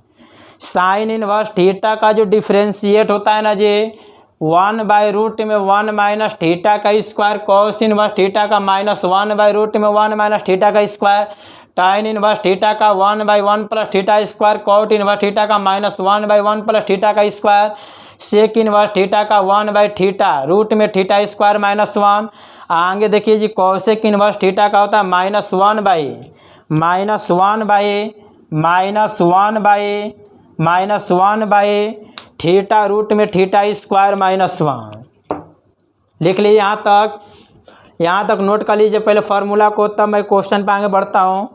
[SPEAKER 1] Sine inverse theta का जो डिफ्रेंशिएट होता है ना जी, 1 बाई रूट में 1 माइनस थीटा का स्क्वायर, कॉस इनवर्स थीटा का माइनस 1 बाई रूट में 1 माइनस थीटा का स्क्वायर, टाइन इनवर्स थीटा का 1 by 1 plus theta square, cot inverse theta का माइनस 1 बाई 1 प्लस थीटा का स्क्वायर, सेक इनवर्स थीटा का 1 by theta root में theta square minus 1। आगे देखिए जी, कॉसेक इनवर्स थीटा का होता है माइनस 1 बाई थीटा रूट में थीटा स्क्वायर माइनस 1। लिख लीजिए यहाँ तक नोट कर लीजिए पहले फार्मूला को, तब मैं क्वेश्चन पे आगे बढ़ता हूँ।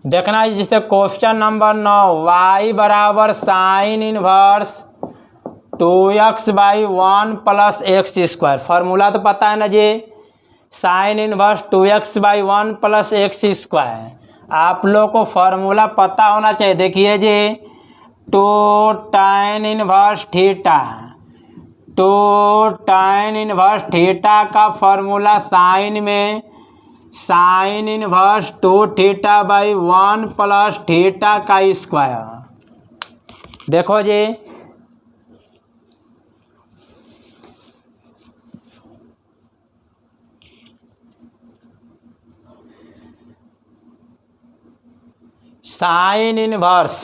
[SPEAKER 1] देखना है जिससे क्वेश्चन नंबर 9, y बराबर sine inverse 2x by 1 plus x square. Formula तो पता है ना जी, sine inverse 2x by 1 plus x square. आप लोग को फार्मूला पता होना चाहिए। देखिए जी, टू टाइन इनवर्स थीटा का फार्मूला साइन में sine inverse 2 theta by 1 plus theta का स्क्वायर। देखो जी, sine inverse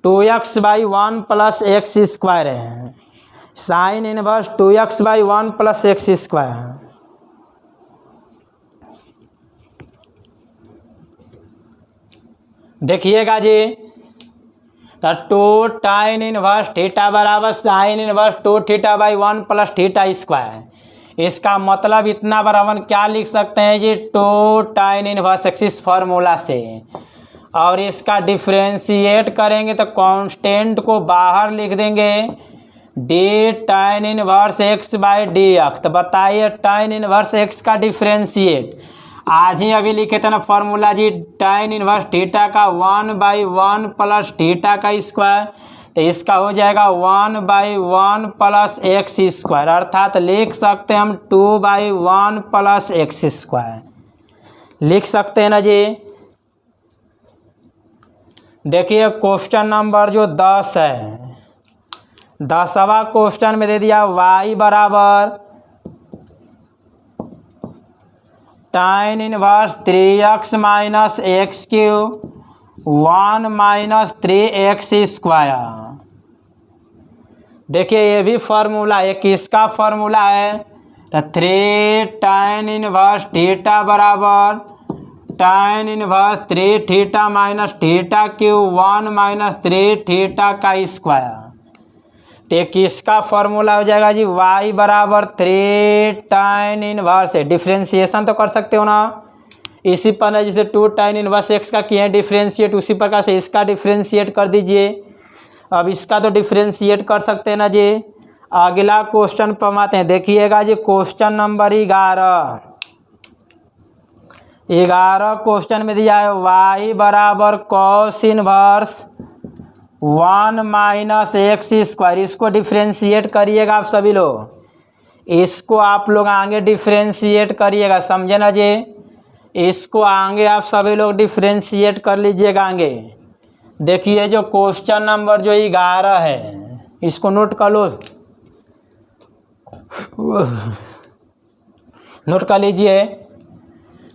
[SPEAKER 1] 2x by 1 plus x square है, sine inverse 2x by 1 plus x square है। देखिएगा जी, तो 2 टाइन इनवर्स थीटा बराबर sine inverse 2 theta by 1 plus theta square. इसका मतलब इतना बराबर क्या लिख सकते हैं जी, 2 टाइन इनवर्स एक्स इस फार्मूला से, और इसका डिफ्रेंशिएट करेंगे तो कांस्टेंट को बाहर लिख देंगे, डी टाइन inverse x by D x. तो बताइए टाइन इनवर्स एक्स का डिफ्रेंशिएट आज ही अभी लिखे थे ना फार्मूला जी, टाइन इनवर्स थीटा का 1 बाई 1 प्लस थीटा का स्क्वायर, तो इसका हो जाएगा 1 बाई 1 प्लस एक्स स्क्वायर, अर्थात लिख सकते हैं हम 2 बाई 1 प्लस एक्स स्क्वायर। लिख सकते हैं ना जी। देखिए क्वेश्चन नंबर जो 10 है, 10वां क्वेश्चन में दे दिया y बराबर टाइन inverse 3x minus x cube 1 minus 3x square. देखिए ये भी फार्मूला, ये किसका फार्मूला है, तो 3 टाइन इनवर्स थीटा बराबर टाइन inverse 3 theta minus theta cube 1 minus 3 theta का स्क्वायर। तो किसका फॉर्मूला हो जाएगा जी, y बराबर 3 टाइन इनवर्स है। डिफ्रेंशिएशन तो कर सकते हो ना, इसी पर जैसे 2 टाइन इनवर्स x का किए हैं डिफ्रेंशिएट, उसी प्रकार से इसका डिफ्रेंशिएट कर दीजिए। अब इसका तो डिफ्रेंशिएट कर सकते हैं ना जी। अगला क्वेश्चन पर आते हैं। देखिएगा जी क्वेश्चन नंबर 11 क्वेश्चन में दिया है y बराबर cos inverse 1 minus X square. इसको डिफ्रेंशिएट करिएगा आप सभी लोग, इसको आप लोग आगे डिफ्रेंशिएट करिएगा, समझे ना जी। इसको आगे आप सभी लोग डिफ्रेंशिएट कर लीजिएगा आगे। देखिए जो क्वेश्चन नंबर जो 11 है, इसको नोट कर लो, नोट कर लीजिए।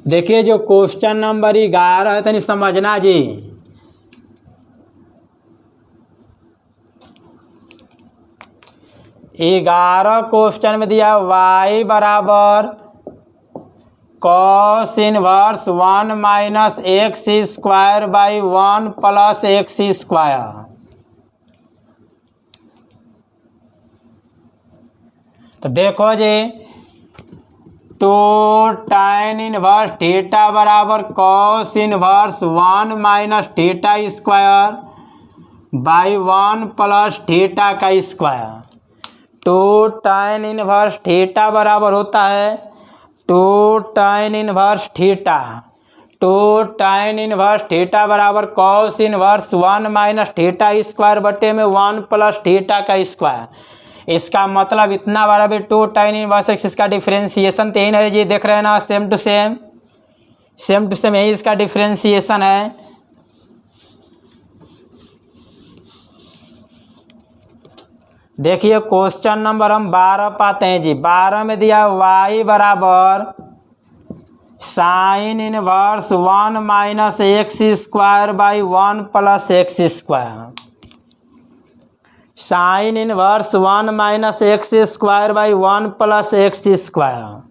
[SPEAKER 1] देखिए जो क्वेश्चन नंबर 11 है, तनी समझना जी। क्वेश्चन में दिया y बराबर cos inverse 1 minus X square by 1 plus x square. तो देखो जी 2 tan इनवर्स थीटा बराबर cos inverse 1 minus theta square by 1 plus theta का स्क्वायर। 2 tan इनवर्स थीटा बराबर होता है 2 tan inverse theta. 2 tan inverse theta बराबर cos inverse 1 minus theta square बटे में 1 प्लस थीटा का स्क्वायर। इसका मतलब इतना बराबर 2 tan इनवर्स एक्स। इसका डिफ्रेंसिएशन तो यही है जी, देख रहे हैं ना, सेम टू सेम यही इसका डिफ्रेंसिएशन है। देखिए क्वेश्चन नंबर हम 12 पाते हैं जी। 12 में दिया y बराबर sine inverse 1 minus X square by 1 plus x square. Sine inverse 1 minus X square by 1 plus x square.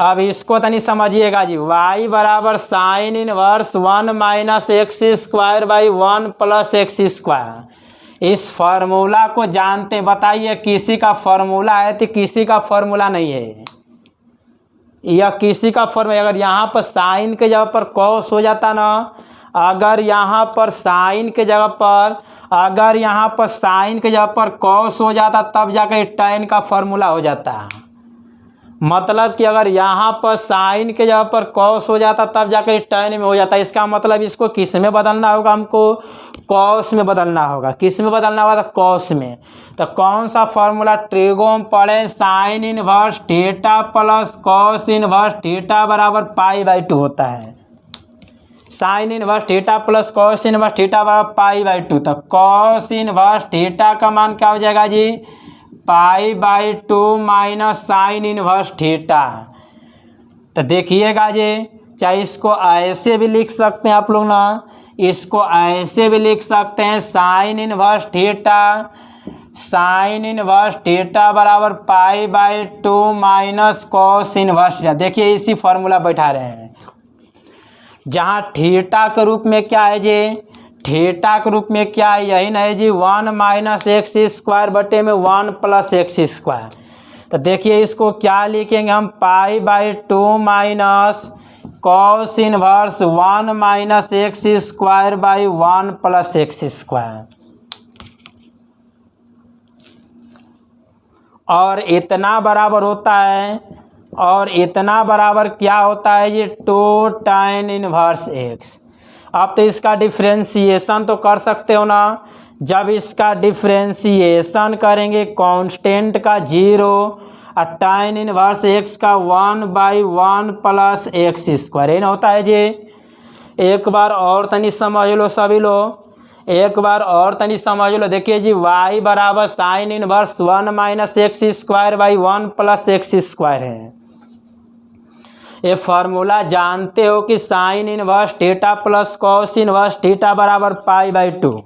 [SPEAKER 1] अब इसको तनी समझिएगा जी। y बराबर sine inverse 1 minus X square by 1 plus x square. इस फार्मूला को जानते, बताइए किसी का फार्मूला है तो किसी का फार्मूला नहीं है, या किसी का फार्मूला। अगर यहाँ पर साइन के जगह पर कॉस हो जाता ना, अगर यहाँ पर साइन के जगह पर कॉस हो जाता तब जाकर tan का फार्मूला हो जाता। मतलब कि अगर यहाँ पर साइन के जगह पर कॉस हो जाता तब जाकर tan में हो जाता। इसका मतलब इसको किस में बदलना होगा, हमको कॉस में बदलना होगा। किस में बदलना होगा? तो कॉस में। तो कौन सा फार्मूला? ट्रिगो में पढ़े, sign inverse theta plus cos inverse theta बराबर π/2 होता है। Sine inverse theta plus cos inverse theta बराबर π/2। तो कॉस इनवर्स थीटा का मान क्या हो जाएगा जी? π/2 माइनस साइन इनवर्स थीटा। तो देखिएगा जी, चाहे इसको ऐसे भी लिख सकते हैं आप लोग ना, इसको ऐसे भी लिख सकते हैं साइन इनवर्स थीटा बराबर π/2 माइनस कॉस इनवर्स थीटा। देखिए इसी फॉर्मूला बैठा रहे हैं, जहाँ थीटा के रूप में क्या है जी? थीटा के रूप में क्या है? यही नहीं जी, 1 माइनस एक्स स्क्वायर बटे में 1 प्लस एक्स स्क्वायर। तो देखिए इसको क्या लिखेंगे हम? π/2 minus cos inverse 1 minus X square by 1 plus x square. और इतना बराबर होता है, और इतना बराबर क्या होता है ये? 2 tan इनवर्स एक्स। अब तो इसका डिफ्रेंसिएशन तो कर सकते हो ना। जब इसका डिफ्रेंसिएशन करेंगे कांस्टेंट का 0 और tan इनवर्स एक्स का 1/1 प्लस एक्स स्क्वायर, ये ना होता है जी। एक बार और तनी समझ लो सभी लोग, एक बार और तनी समझ लो। देखिए जी, y बराबर sine inverse 1 minus X square by 1 plus x square है। ये फार्मूला जानते हो कि sine inverse theta plus cos inverse theta बराबर π/2।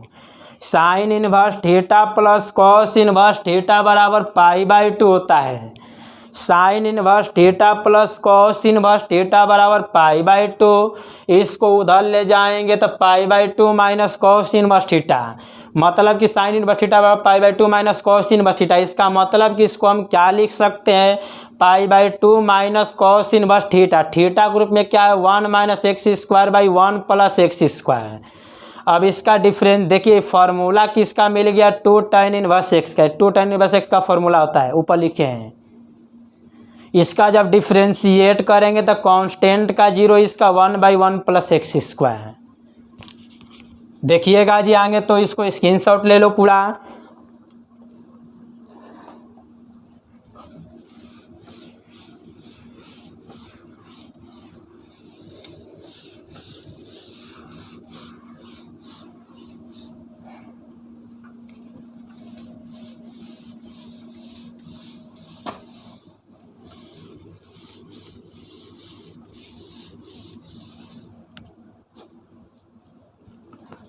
[SPEAKER 1] Sine inverse theta plus cos inverse theta बराबर π/2 होता है। Sine inverse theta plus cos inverse theta बराबर π/2। इसको उधर ले जाएंगे तो π/2 माइनस कॉस इनवर्स थीटा, मतलब कि साइन इनवर्स थीटा बराबर π/2 माइनस कॉस इनवर्स थीटा। इसका मतलब कि इसको हम क्या लिख सकते हैं? π/2 minus cos inverse theta. Theta के रूप में क्या है? 1 minus X square by 1 plus x square. अब इसका डिफरेंस देखिए, फार्मूला किसका मिल गया? 2 tan इनवर्स एक्स का। 2 tan इनवर्स एक्स का फार्मूला होता है, ऊपर लिखे हैं। इसका जब डिफ्रेंशिएट करेंगे तो कांस्टेंट का 0, इसका 1/1 प्लस एक्स स्क्वायर। देखिएगा जी आगे, तो इसको स्क्रीनशॉट ले लो पूरा।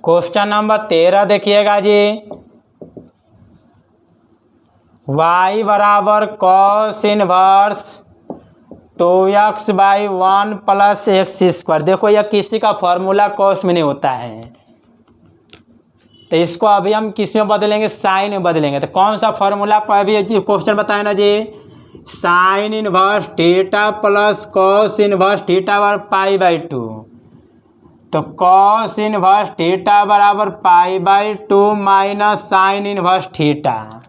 [SPEAKER 1] क्वेश्चन नंबर 13 देखिएगा जी। y बराबर कॉस इनवर्स 2x/1 + x²। देखो यह किसी का फॉर्मूला कॉस में नहीं होता है, तो इसको अभी हम किस में बदलेंगे, साइन में बदलेंगे। तो कौन सा फॉर्मूला पर अभी क्वेश्चन बताए ना जी, sine inverse theta plus cos inverse theta बराबर π/2। तो कॉस इनवर्स थीटा बराबर π/2 minus sine inverse theta.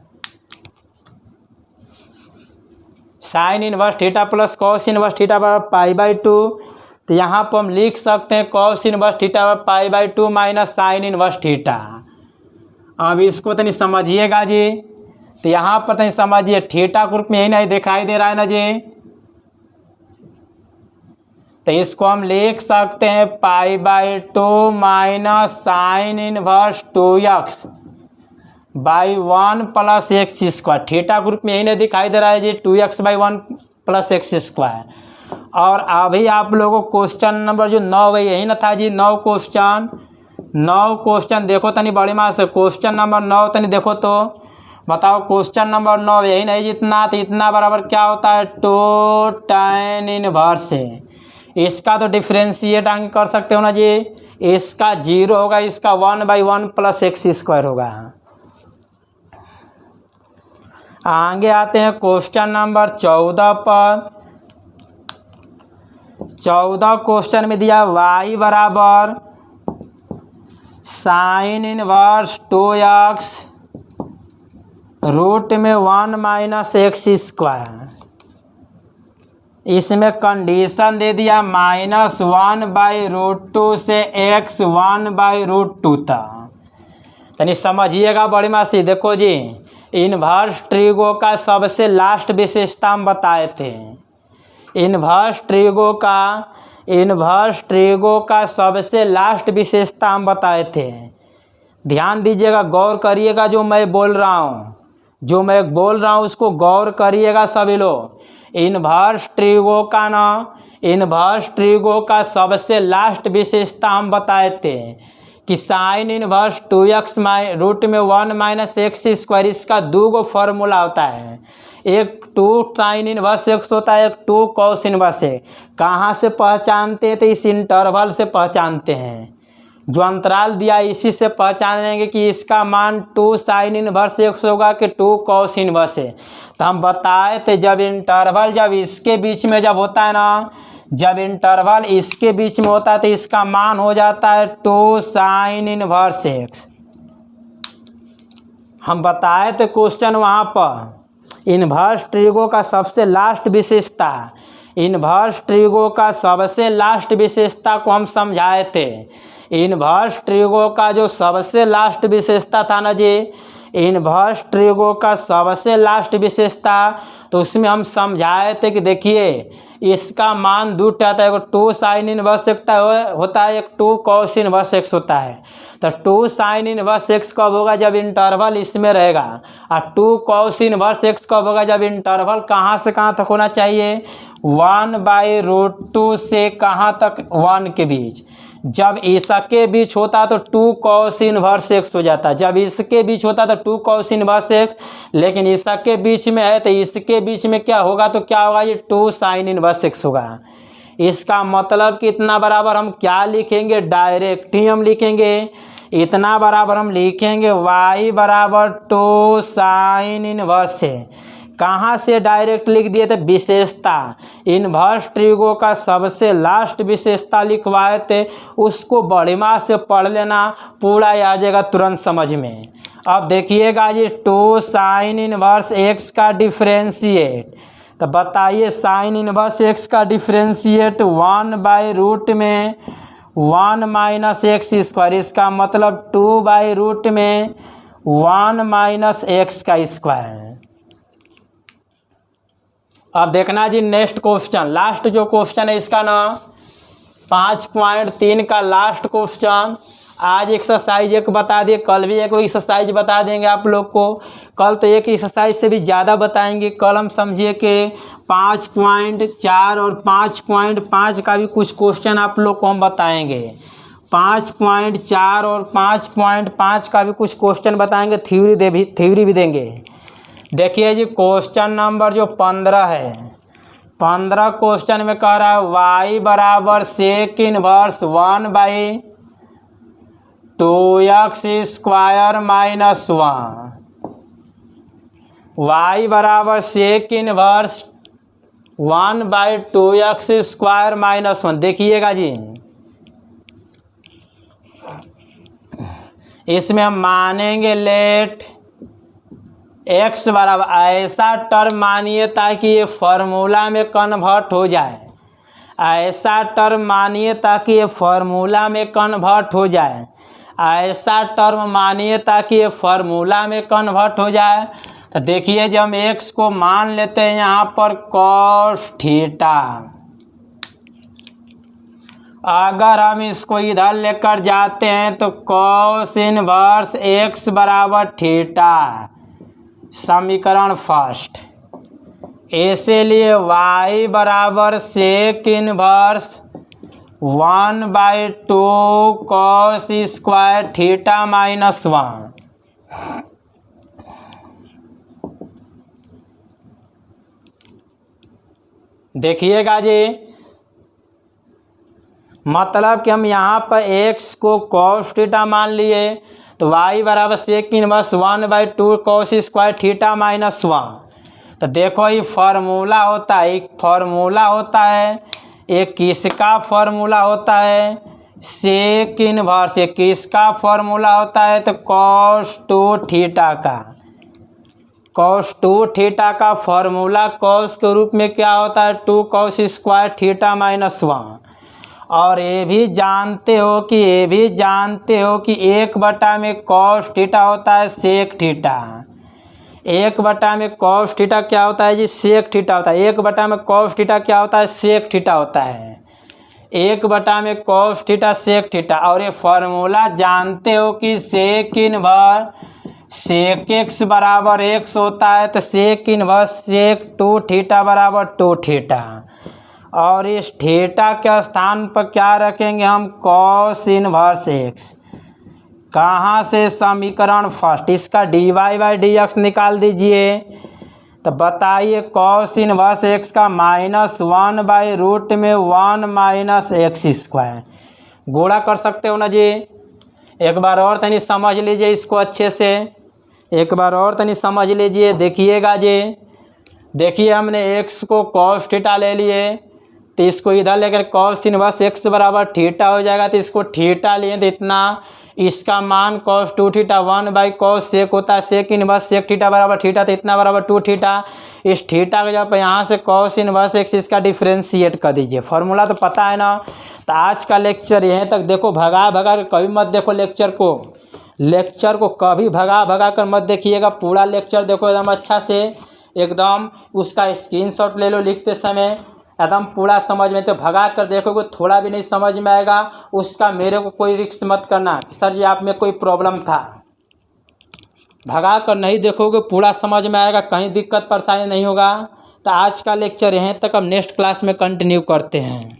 [SPEAKER 1] Sine inverse theta plus cos inverse theta बराबर π/2। तो यहाँ पर हम लिख सकते हैं कॉस इनवर्स थीटा बराबर π/2 माइनस साइन इनवर्स थीटा। अब इसको तो नहीं समझिएगा जी, तो यहाँ पर नहीं समझिए, थीटा ग्रुप में यही नहीं दिखाई दे रहा है ना जी, तो इसको हम लिख सकते हैं π/2 minus sine inverse 2x/1 + x²। Theta group में यही नहीं दिखाई दे रहा है जी, 2x/1 + x²। और अभी आप लोगों को क्वेश्चन नंबर जो 9 है यही ना था जी, 9 क्वेश्चन देखो तनी बड़ी माँ से, क्वेश्चन नंबर 9 तनी देखो तो बताओ, क्वेश्चन नंबर 9 यही नहीं जितना, तो इतना बराबर क्या होता है, 2 tan इनवर्स है। इसका तो डिफ्रेंशिएट आगे कर सकते हो ना जी, इसका 0 होगा, इसका 1/1 + x² होगा। आगे आते हैं क्वेश्चन नंबर 14 पर। 14 क्वेश्चन में दिया y बराबर साइन इनवर्स 2x रूट में 1 - x²। इसमें कंडीशन दे दिया -1/√2 से x 1/√2 तक। यानी समझिएगा बड़ी मासी, देखो जी इन्वर्स ट्रिगो का सबसे लास्ट विशेषता हम बताए थे। इन्वर्स ट्रिगो का सबसे लास्ट विशेषता हम बताए थे। ध्यान दीजिएगा, गौर करिएगा, जो मैं बोल रहा हूँ उसको गौर करिएगा सभी लोग। इन्वर्स ट्रिगो का सबसे लास्ट विशेषता हम बताए थे कि साइन इनवर्स 2x रूट में 1 - x²। इसका 2 फॉर्मूला होता है, एक 2 साइन इनवर्स x होता है, एक 2 कॉस इनवर्स है। कहाँ से पहचानते हैं, तो इस इंटरवल से पहचानते हैं, जो अंतराल दिया इसी से पहचान लेंगे कि इसका मान 2 साइन इनवर्स x होगा कि 2 कॉस इनवर्स है। तो हम बताए थे जब इंटरवल जब इसके बीच में जब होता है ना, जब इंटरवल इसके बीच में होता है तो इसका मान हो जाता है 2 साइन इनवर्स x। हम बताए थे क्वेश्चन वहाँ पर इन्वर्स ट्रिगो का सबसे लास्ट विशेषता, इन्वर्स ट्रिगो का सबसे लास्ट विशेषता को हम समझाए थे। इन्वर्स ट्रिगो का जो सबसे लास्ट विशेषता था ना जी, इन्वर्स ट्रिगो का सबसे लास्ट विशेषता, तो उसमें हम समझाए थे कि देखिए इसका मान 2 आता है, 2 साइन इनवर्स होता है, एक 2 कॉस इनवर्स x होता है। तो 2 साइन इनवर्स x कब होगा, जब इंटरवल इसमें रहेगा, और 2 कॉस इनवर्स x कब होगा, जब इंटरवल कहाँ से कहाँ तक होना चाहिए, 1/√2 से कहाँ तक, 1 के बीच। जब इसके बीच होता तो 2 कॉस इनवर्स x हो जाता, जब इसके बीच होता तो 2 कॉस इनवर्स x, लेकिन इसके बीच में है तो इसके बीच में क्या होगा, तो क्या होगा, ये 2 साइन इनवर्स x होगा। इसका मतलब कि इतना बराबर हम क्या लिखेंगे, डायरेक्ट ही हम लिखेंगे, इतना बराबर हम लिखेंगे y बराबर 2 साइन इनवर्स है। कहाँ से डायरेक्ट लिख दिए थे, विशेषता, इन्वर्स ट्रिगो का सबसे लास्ट विशेषता लिखवाए थे, उसको बढ़िया से पढ़ लेना, पूरा आ जाएगा तुरंत समझ में। अब देखिएगा जी 2 साइन इनवर्स x का डिफरेंशिएट, तो बताइए साइन इनवर्स x का डिफरेंशिएट 1/रूट में 1 - x², इसका मतलब 2/रूट में 1 - x²। अब देखना जी नेक्स्ट क्वेश्चन, लास्ट जो क्वेश्चन है इसका ना 5.3 का लास्ट क्वेश्चन। आज एक्सरसाइज एक बता दिए, कल भी एक एक्सरसाइज बता देंगे आप लोग को। कल तो एक एक्सरसाइज से भी ज़्यादा बताएंगे। कल हम समझिए कि 5.4 और 5.5 का भी कुछ क्वेश्चन आप लोग को हम बताएंगे। 5.4 और 5.5 का भी कुछ क्वेश्चन बताएंगे, थ्योरी भी देंगे। देखिए जी क्वेश्चन नंबर जो 15 है, 15 क्वेश्चन में कह रहा है y बराबर sec inverse 1/2x² minus 1। y बराबर सेक इनवर्स 1/2x² माइनस 1। देखिएगा जी, इसमें हम मानेंगे लेट x बराबर, ऐसा टर्म मानिए ताकि ये फॉर्मूला में कन्वर्ट हो जाए, ऐसा टर्म मानिए ताकि ये फॉर्मूला में कन्वर्ट हो जाए, ऐसा टर्म मानिए ताकि ये फॉर्मूला में कन्वर्ट हो जाए। तो देखिए जब हम x को मान लेते हैं यहाँ पर cos थीटा, अगर हम इसको इधर लेकर जाते हैं तो cos इनवर्स x बराबर थीटा, समीकरण फर्स्ट। इसलिए y बराबर sec inverse 1/2 cos² theta minus 1। देखिएगा जी, मतलब कि हम यहाँ पर x को cos थीटा मान लिए तो y बराबर sec inverse 1/2 cos² theta minus 1। तो देखो ये फार्मूला होता है, एक फार्मूला होता है, एक किसका फार्मूला होता है, सेक इनवर्स। एक किसका फार्मूला होता है तो cos 2 थीटा का, cos 2 थीटा का फार्मूला cos के रूप में क्या होता है 2 cos² थीटा माइनस 1। और ये भी जानते हो कि 1/में cos थीटा होता है सेक थीटा, 1/में cos थीटा क्या होता है जी, सेक थीटा होता है। 1/में cos थीटा क्या होता है, सेक थीटा होता है। 1/में cos थीटा सेक थीटा। और ये फार्मूला जानते हो कि सेक इनवर्स सेक x बराबर x होता है, तो सेक इनवर्स सेक 2 थीटा बराबर 2 थीटा। और इस थीटा के स्थान पर क्या रखेंगे हम, cos इनवर्स x। कहाँ से, समीकरण फर्स्ट। इसका dy/dx निकाल दीजिए। तो बताइए cos इनवर्स x का -1/√1 -x²। गुणा कर सकते हो ना जी। एक बार और तनी समझ लीजिए इसको अच्छे से, एक बार और तनी समझ लीजिए। देखिएगा जी, देखिए हमने x को cos थीटा ले लिए, तो इसको इधर लेकर cos इनवर्स x बराबर थीटा हो जाएगा। तो इसको थीटा लिए तो इतना, इसका मान cos 2 थीटा 1/cos सेक होता है, सेक इनवर्स सेक थीटा बराबर थीटा, तो इतना बराबर 2 थीटा। इस थीटा को जब यहाँ से cos इनवर्स x इसका डिफ्रेंशिएट कर दीजिए। फॉर्मूला तो पता है ना। तो आज का लेक्चर यहीं तक। देखो भगा भगा कर कभी मत देखो लेक्चर को कभी भगा कर मत देखिएगा। पूरा लेक्चर देखो एकदम अच्छा से, एकदम उसका स्क्रीनशॉट ले लो लिखते समय, एकदम पूरा समझ में। तो भगा कर देखोगे थोड़ा भी नहीं समझ में आएगा, उसका मेरे को कोई रिस्क मत करना कि सर जी आप में कोई प्रॉब्लम था। भगा कर नहीं देखोगे पूरा समझ में आएगा, कहीं दिक्कत परेशानी नहीं होगा। तो आज का लेक्चर यहीं तक, हम नेक्स्ट क्लास में कंटिन्यू करते हैं।